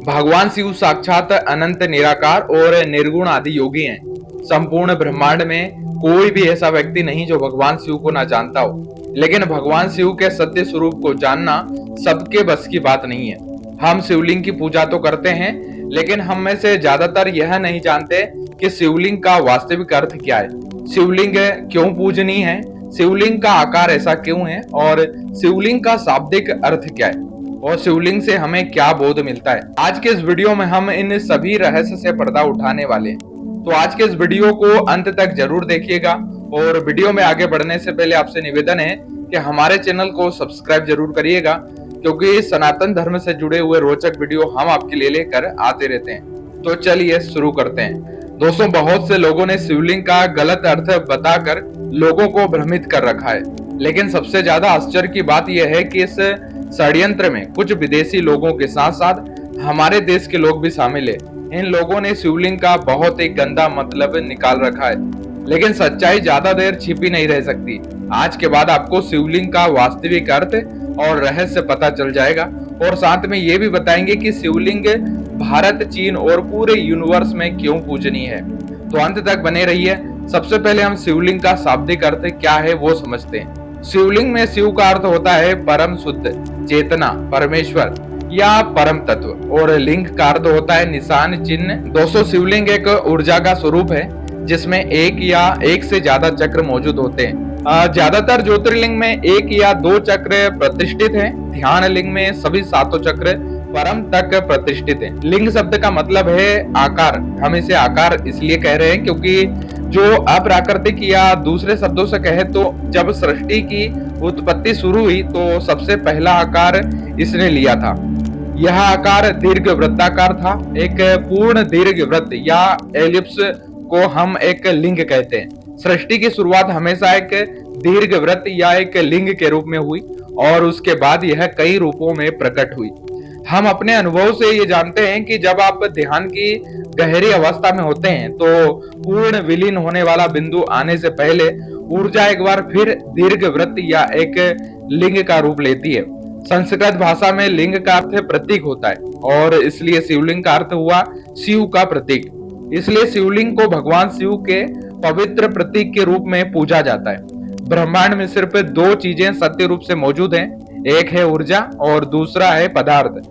भगवान शिव साक्षात अनंत निराकार और निर्गुण आदि योगी हैं। संपूर्ण ब्रह्मांड में कोई भी ऐसा व्यक्ति नहीं जो भगवान शिव को ना जानता हो, लेकिन भगवान शिव के सत्य स्वरूप को जानना सबके बस की बात नहीं है। हम शिवलिंग की पूजा तो करते हैं, लेकिन हम में से ज्यादातर यह नहीं जानते कि शिवलिंग का वास्तविक अर्थ क्या है, शिवलिंग क्यों पूजनीय है, शिवलिंग का आकार ऐसा क्यों है और शिवलिंग का शाब्दिक अर्थ क्या है और शिवलिंग से हमें क्या बोध मिलता है। आज के इस वीडियो में हम इन सभी रहस्य से पर्दा उठाने वाले हैं, तो आज के इस वीडियो को अंत तक जरूर देखिएगा। और वीडियो में आगे बढ़ने से पहले आपसे निवेदन है कि हमारे चैनल को सब्सक्राइब जरूर करिएगा, क्योंकि सनातन धर्म से जुड़े हुए रोचक वीडियो हम आपके लिए लेकर आते रहते हैं। तो चलिए शुरू करते हैं। दोस्तों, बहुत से लोगों ने शिवलिंग का गलत अर्थ बताकर लोगों को भ्रमित कर रखा है, लेकिन सबसे ज्यादा आश्चर्य की बात यह है कि इस षड्यंत्र में कुछ विदेशी लोगों के साथ साथ हमारे देश के लोग भी शामिल है। इन लोगों ने शिवलिंग का बहुत ही गंदा मतलब निकाल रखा है, लेकिन सच्चाई ज्यादा देर छिपी नहीं रह सकती। आज के बाद आपको शिवलिंग का वास्तविक अर्थ और रहस्य पता चल जाएगा, और साथ में ये भी बताएंगे कि शिवलिंग भारत, चीन और पूरे यूनिवर्स में क्यों पूजनीय है। तो अंत तक बने रहिए। सबसे पहले हम शिवलिंग का शाब्दिक अर्थ क्या है वो समझते हैं। शिवलिंग में शिव का अर्थ होता है परम शुद्ध, चेतना, परमेश्वर या परम तत्व, और लिंग का अर्थ होता है निशान, चिन्ह। दोस्तों, शिवलिंग एक ऊर्जा का स्वरूप है जिसमें एक या एक से ज्यादा चक्र मौजूद होते हैं। ज्यादातर ज्योतिर्लिंग में एक या दो चक्र प्रतिष्ठित हैं। ध्यान लिंग में सभी सातों चक्र परम तक प्रतिष्ठित हैं। लिंग शब्द का मतलब है आकार। हम इसे आकार इसलिए कह रहे हैं क्योंकि जो अप्राकृतिक, या दूसरे शब्दों से कहे तो जब सृष्टि की उत्पत्ति शुरू हुई तो सबसे पहला आकार इसने लिया था। यह आकार दीर्घ वृत्ताकार था। एक पूर्ण दीर्घ वृत्त या एलिप्स को हम एक लिंग कहते हैं। सृष्टि की शुरुआत हमेशा एक दीर्घ वृत्त या एक लिंग के रूप में हुई, और उसके बाद यह कई रूपों में प्रकट हुई। हम अपने अनुभव से ये जानते हैं कि जब आप ध्यान की गहरी अवस्था में होते हैं तो पूर्ण विलीन होने वाला बिंदु आने से पहले ऊर्जा एक बार फिर दीर्घ वृत्त या एक लिंग का रूप लेती है। संस्कृत भाषा में लिंग का अर्थ प्रतीक होता है, और इसलिए शिवलिंग का अर्थ हुआ शिव का प्रतीक। इसलिए शिवलिंग को भगवान शिव के पवित्र प्रतीक के रूप में पूजा जाता है। ब्रह्मांड में सिर्फ दो चीजें सत्य रूप से मौजूद हैं, एक है ऊर्जा और दूसरा है पदार्थ।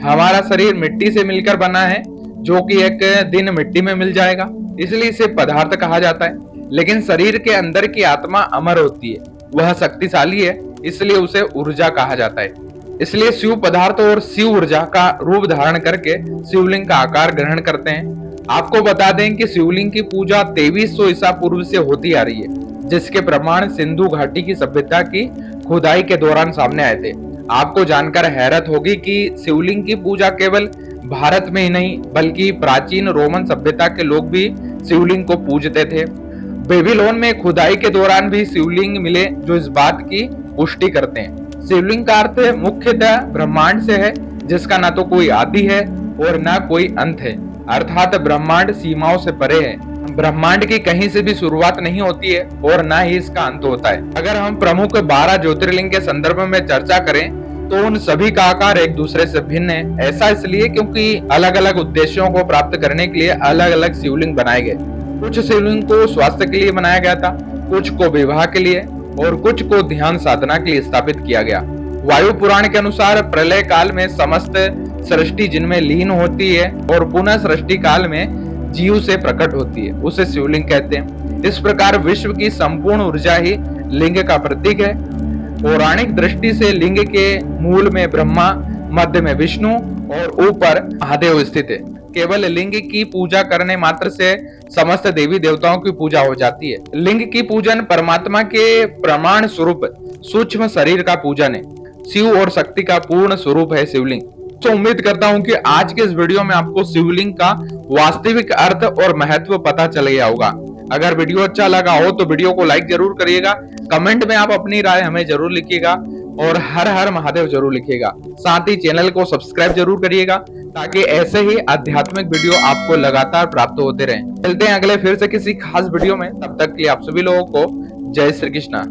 हमारा शरीर मिट्टी से मिलकर बना है, जो कि एक दिन मिट्टी में मिल जाएगा, इसलिए इसे पदार्थ कहा जाता है। लेकिन शरीर के अंदर की आत्मा अमर होती है, वह शक्तिशाली है, इसलिए उसे ऊर्जा कहा जाता है। इसलिए शिव पदार्थ और शिव ऊर्जा का रूप धारण करके शिवलिंग का आकार ग्रहण करते हैं। आपको बता दें कि शिवलिंग की पूजा 2300 ईसा पूर्व से होती आ रही है, जिसके प्रमाण सिंधु घाटी की सभ्यता की खुदाई के दौरान सामने आए थे। आपको जानकर हैरत होगी कि शिवलिंग की पूजा केवल भारत में ही नहीं, बल्कि प्राचीन रोमन सभ्यता के लोग भी शिवलिंग को पूजते थे। बेबीलोन में खुदाई के दौरान भी शिवलिंग मिले, जो इस बात की पुष्टि करते हैं। शिवलिंग का अर्थ मुख्यतः ब्रह्मांड से है, जिसका न तो कोई आदि है और न कोई अंत है, अर्थात ब्रह्मांड सीमाओं से परे है। ब्रह्मांड की कहीं से भी शुरुआत नहीं होती है और न ही इसका अंत होता है। अगर हम प्रमुख 12 ज्योतिर्लिंग के संदर्भ में चर्चा करें तो उन सभी का आकार एक दूसरे से भिन्न है। ऐसा इसलिए क्योंकि अलग अलग उद्देश्यों को प्राप्त करने के लिए अलग अलग शिवलिंग बनाए गए। कुछ शिवलिंग को स्वास्थ्य के लिए बनाया गया था, कुछ को विवाह के लिए और कुछ को ध्यान साधना के लिए स्थापित किया गया। वायु पुराण के अनुसार प्रलय काल में समस्त सृष्टि जिनमें लीन होती है और पुनः सृष्टि काल में जीव से प्रकट होती है, उसे शिवलिंग कहते हैं। इस प्रकार विश्व की संपूर्ण ऊर्जा ही लिंग का प्रतीक है। पौराणिक दृष्टि से लिंग के मूल में ब्रह्मा, मध्य में विष्णु और ऊपर महादेव स्थित है। केवल लिंग की पूजा करने मात्र से समस्त देवी देवताओं की पूजा हो जाती है। लिंग की पूजन परमात्मा के प्रमाण स्वरूप सूक्ष्म शरीर का पूजन है। शिव और शक्ति का पूर्ण स्वरूप है शिवलिंग। तो उम्मीद करता हूं कि आज के इस वीडियो में आपको शिवलिंग का वास्तविक अर्थ और महत्व पता चल गया होगा। अगर वीडियो अच्छा लगा हो तो वीडियो को लाइक जरूर करिएगा, कमेंट में आप अपनी राय हमें जरूर लिखिएगा और हर हर महादेव जरूर लिखिएगा। साथ ही चैनल को सब्सक्राइब जरूर करिएगा ताकि ऐसे ही आध्यात्मिक वीडियो आपको लगातार प्राप्त होते रहें। मिलते हैं अगले फिर से किसी खास वीडियो में, तब तक के लिए आप सभी लोगों को जय श्री कृष्णा।